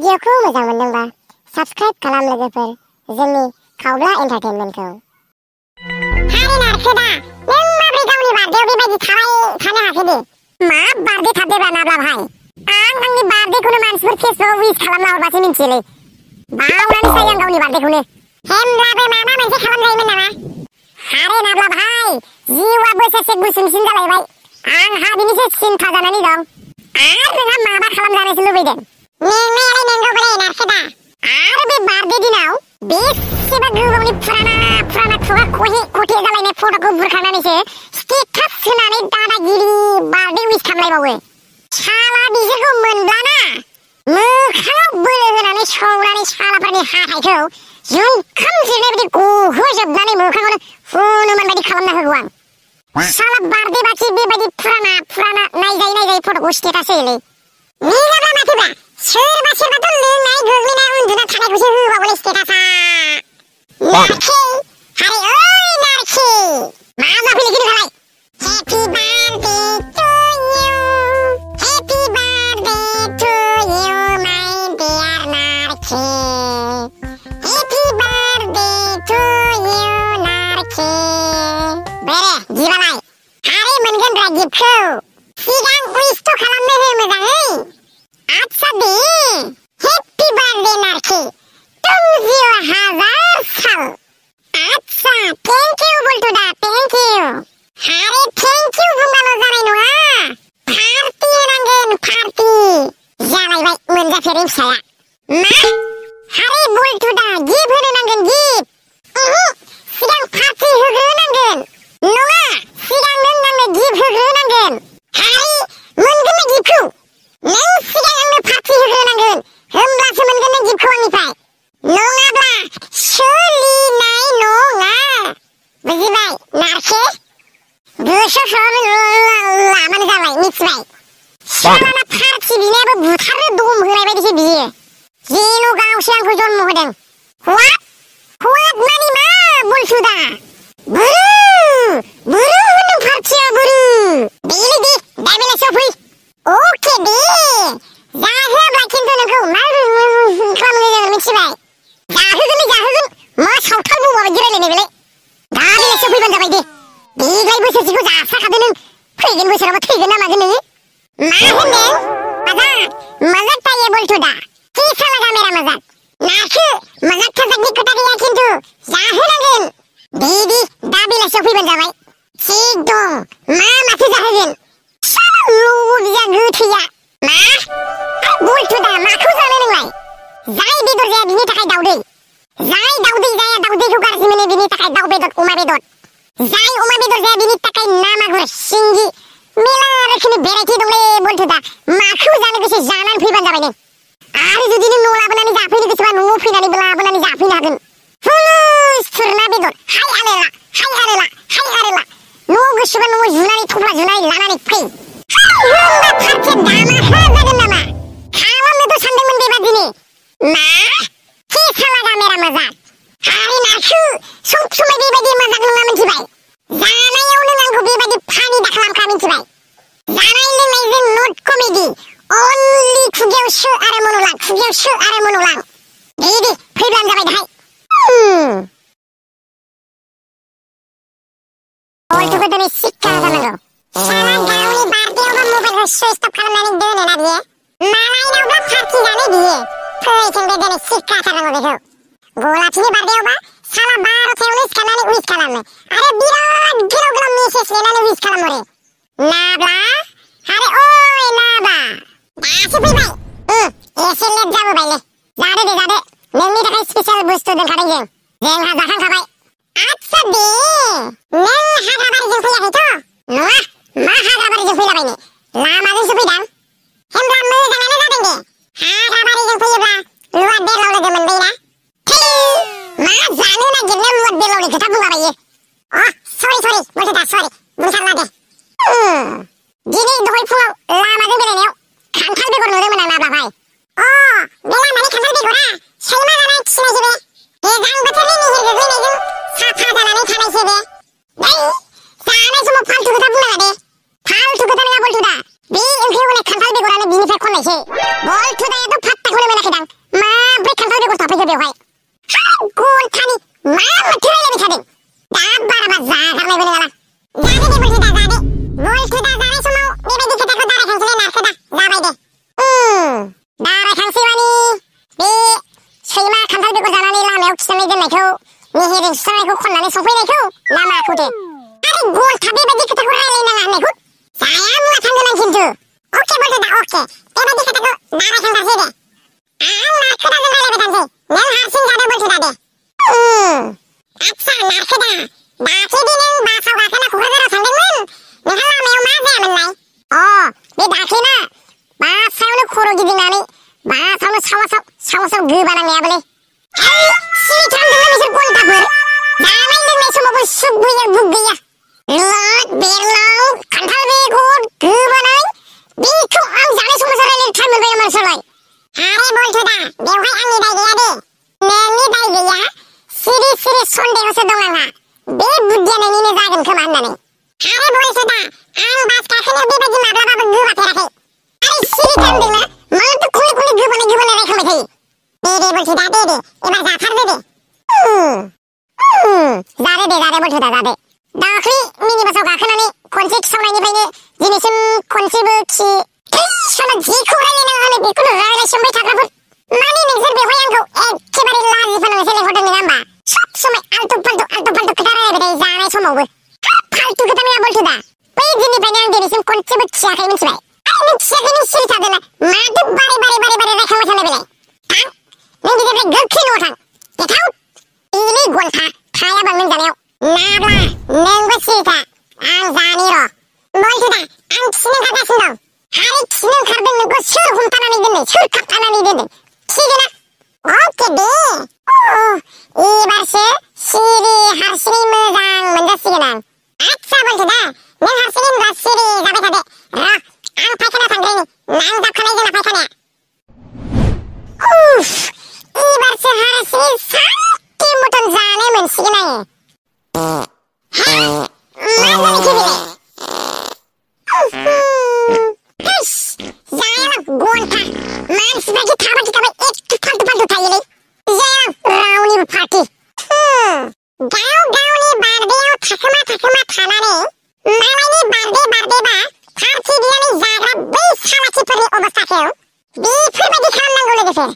भिडिअखौ मोजां मोनदोंबा साबस्क्राइब खालाम लोगोफोर जोंनि खावब्ला एन्टारटेनमेन्टखौ। हारे नारखेदा नों माब्रै गावनि बार्थडेआव बेबायदि थाबाय थानो हाखोदे? मा बार्थडे थाबदेबा नाब्ला भाइ? आं आंनि बार्थडेखौनो मानसिफोर फेसबुकआव उइस खालामना हरबासो मिन्थियोलै। बावनानै सायो आं गावनि बार्थडेखौनो। हेमब्लाबो माबा मोनसे खालामजायोमोन नामा? हारे नाब्ला भाइ जिउआ बोसोरसे गुसुंसिन जालायबाय। आंहा बिनिसो सिन्था जानानै दं। आरो नोंहा माबा खालामजानोसो लुबैदों? नोंनायालाय नंगौ बोरै नारखेदा। आरो बे बार्थडे दिनाव बेसेबा गोबावनि फुराना खुगा खथे जालायनाय फट'खौ बुरखांनानैसो स्टेटास होनानै दादागिरि बार्थडे उइस खालामलायबावो। साला बिसोरखौ मोनब्लाना मोखाङाव बोलो होनानै सौनानै सालाफोरनि हाथाइखौ जुंखाम जिरनाय बायदि गहोजोबनानै मोखाङावनो हनुमान बायदि खालामना होगौ आं। साला बार्थडे बाखि बेबायदि फुराना नायजायै फट'खौ स्टेटास होयोलै। निजाब्ला माथोब्रा सोरबाथ' लोंनाय गोग्लैना उन्दुना थानायखौसो होबावोलै स्टेटासा। नारखे हारे ओइ नारखे मा जाफैलै नोंहालाय? Happy birthday to you happy birthday to you my dear Narkhe happy birthday to you Narkhe. बेरे गिबालाय हारे मोनगोनब्रा गिफ्टखौ। सिगां उइसथ' खालामनो हो मोजाङै। आच्छा दे हेपि बार्थडे नारखे तुम जियो 1000 साल। आच्छा थेंक इउ बल्टुदा थेंक इउ। हारे थेंक इउ बुंबाल' जानाय नङा पार्टि होनांगोन पार्टि। जालायबाय मोनजाफेरै फिसाया। मा? हारे बल्टुदा गिफ्ट होनो नांगोन गिफ्ट। सिगां पार्टि होग्रोनांगोन। नङा सिगां नों आंनो गिफ्ट होग्रोनांगोन। हारे मोनगोन ना गिफ्टखौ? नों सिगां आंनो पार्टि होग्रोनांगोन होमब्लासो मोनगोन नों गिफ्टखौ आंनिफ्राय। नङाब्ला सोलिनाय नङा बुजिबाय नारखे? गोसो लामानो जाबाय मिथिबाय? सालाना पार्टि बिनायाबो बुथारनो दम होनाय बायदिसो बियो। जेन' गावसो आंखौ जन्म होदों। हवाट मानि मा बल्टुदा? बुरु होनदों पार्टिया बुरु। बेलै दे दा बेलासियाव फै। अके दे जाहोआब्ला खिन्थु नोंखौ मा खालामनाय जागोन मिथिबाय? जाहोगोन मा सावथाल बौवा बायदि रायलायनाय बेलाय। दा बेलासियाव फैबानो जाबाय दे। देग्लाय बोसोरसेखौ जासाखादो नों। फैगोन बोसोरावबा थैगोन ना मागोन नोङो? मा होनदों? मजाक ताये बल्टुदा कैसा लगा मेरा मजाक? नारखे मजाक थजाकनि खोथा गैया खिन्थु जाहोनांगोन। दे दा बेलासियाव फैबानो जाबाय। थिग दं माथो जाहोगोन? साला लगिया गोथैया। मा? बल्टुदा माखौ जानो नोंलाय? जाय बेदर जाया बिनि थाखाय दाउदै। जाय दाउदै जाया दाउदैखौ गाज्रि मोनो बिनि थाखाय दाउ बेदर अमा बेदर। जाय अमा बेदर जाया बिनि थाखाय ना मागुर सिंगि मेला रोखोमनि भेराइटि दंलै बल्टुदा। माखौ जानो गोसो जानानै फैबानो जाबाय नों। आरो जुदि नों न'आव लाबोनानै जाफैनो गोसोबा न'आव फैनानैबो लाबोनानै जाफैनो हागोन। हुलुसफोर ना बेदर हाय आरोला न'आव गोसोबा न'आव जुनानै थफ्ला जुनानै लानानै फै। होमबा पार्टिया दामाखा जागोन नामा? खालामनोथ' सानदोंमोन बेबादिनो। मा? कैसा लगा मेरा मजाक? हारे नारखु सब समाय बेबायदि मजाक नङा मिथिबाय? जानायाव नों आंखौ बेबायदि फानि दा खालामखा मिथिबाय? जानाय लोंनायजों नट कमेडि अनलि खुगायाव सो आरो मन'लां दे फैब्लानो जाबाय दाहाय। बल्टुखौ दिनै सिक्का जानांगौ। साला गावनि बार्थडेआवबा मबाइलखौ सुइच अफ खालामनानै दोनोना बियो। मालायनावबा पार्टि जानो बियो। फैथों बे दिनै सिक्का जानांगौ बेखौ। गलापसिनि बार्थडेआवबा साला 12थायावनो सिखारनानै उइस खालामो आरो बिराद गोलाव मेसेज लिरनानै उइस खालामहरो। नाब्ला हारे ओइ नाब्ला दासो फैबाय। एसे लेट जाबोबायलै। जादो नोंनि थाखाय स्पेसियेल बुस्थु दोनखादों जोंहा जाखांखाबाय। आच्छा दे नों हाग्राबारिजों फैयाखैथ'? नङा मा हाग्राबारिजों फैलाबायनो लामाजोंसो फैदां। होमब्ला मोजाङानो जादों दे। हाग्राबारिजों फैयोब्ला लुवाद बेरलाव लोगो मोनबायना। मा जानो नागिरनायाव लुवाद बेरलावनि खोथा बुंलाबायो? सरि बल्टुदा सरि बुंथारला दे। दिनै दहाय फुङाव लामाजों बेरायनायाव खान्थाल बेगर नुदोंमोन आं नाब्ला भाइ। बे लामानि खान्थाल बेगरा सैमा जानाय खिनायसो बे। गोजां बोथोरनि निहिर गोग्लैनायजों साफा जानानै थानायसो बे। जानाय समाव फाल्थु खोथा बुंनाङा दे। फाल्थु खोथा नङा बल्टुदा। बे ओंख्रियाव होनाय खान्थाल बेगरानो बिनिफ्राय खननायसो। बल्टुदायाथ' फात्ताखौनो मोनाखैदां। बेवहाय गन्थानि मा माथो रायलायबाय थादों दा बाराबा जागारनायबो नङाला जादे दे बलथुदा जादे बलथुदा जानाय समाव बेबायदि खोथाखौ दारायखांसैलाय नारखोदा जाबाय दे दारायखांसै मानि बे सैमा खान्थाल बेगर जानानै लामायाव खिनानै दोननायखौ निहिरजों सुस्रांनायखौ खननानै सफैनायखौ ना माखौथो आरे गलथा बेबायदि खोथाखौ रायलायनाङा होननायखौ जाया मुवा थांगोन आं खिन्थु अके बलथुदा अके बेबायदि खोथाखौ दारायखांथारसै दे आं नारखोदाजों रायलायबाय थानोसै नों हारसिं जादो बलथुदा दे आच्छा नारखोदा दाख्लैदि नों बासाव गाखोना क'क्राझाराव थांदोंमोन नोंहा लामायाव मा जायामोनलाय बे दाख्लैना बासावनो खर' गिदिंनानै बासावनो सावासाव गोबानांनायाबोलै सिरि थांदोंमोन नोंसोर गन्थाफोर जानाय लोंनाय समावबो सुख गैया बुक गैया लद बेरलाव खान्थाल बेगर गोबानाय बेखौ आं जानाय समावसो रायलायनो टाइम मोनबाय नामा नोंसोरलाय आरे बलथुदा बेवहाय आंनि दाय गैया दे नोंनि दाय गैया सिरि सन्देहसो दं आंहा बे बुद्धिया नोंनिनो जागोन खोमा होननानै आरे बलथुदा आं बास गाखोनायाव बेबायदि माब्लाबाबो गोबाफेराखै आरे सिरि थांदोंना मालाथो खले गोबानाय रायखांबाय थायो दे बलथुदा दे एबार जाथारदो दे जादे बलथुदा जादे दाख्लै मिनि बासाव गाखोनानै खनसे खिसावनायनिफ्रायनो दिनैसिम खनसेबो साला जेखौ रायलायनाङा होनो बेखौनो रायलायसोमबाय थाग्राफोर माने नोंसोर बेवहाय आंखौ एखेबारे लाजि फोनांनोसो लेंहरदों नङा होमबा सब समय आल्टु फाल्टु खोथा रायलायबाय थायो जानाय समावबो फाल्टु खोथा नङा बलथुदा बै दिननिफ्रायनो आं दिनैसिम खनसेबो खियाखै मिथिबाय आरे नों खियाखै नों सिरि थादोंना माथो बारे रायखांबाय थानाय बेलाय थां नों बिनिफ्राय गोख्रै न'आव थां गेटाव इलै गन्था थाया बां नों जानायाव नाब्ला नोंबो सिरि था आं जानि र' बलथुदा आं खिनो ओंखारगासिनो दं आरे खिनो ओंखारदों नोंखौ सोर हमथानानै दोनदों सोर खाबथानानै दोनदों खिगोना अके दे एबारसो सिरि हारसिङै मोजां मोनजासिगोन आं आच्छा बलथुदा नों हारसिङै होनब्ला सिरि जाबाय थादे र' आं फायखाना थांग्रोनि नांजाबखानाय जोंना फायखानाया एबारसो हारसिङै सानसे मटन जानो मोनसिगोन आङो मा जानायखो बेलाय जायालां गन्था मानसिफ्राखि थाबाय एखे फाल्टु थायोलै जायालां रावनिबो पार्टि गावनि बार्डेआव थाखोमा थानानै मालायनि बार्डेबा पार्टि बिनानै जाग्रा बै सालाखिफोरनि अबस्थाखौ बेफोरबायदि खालामनांगौ लोगोफोर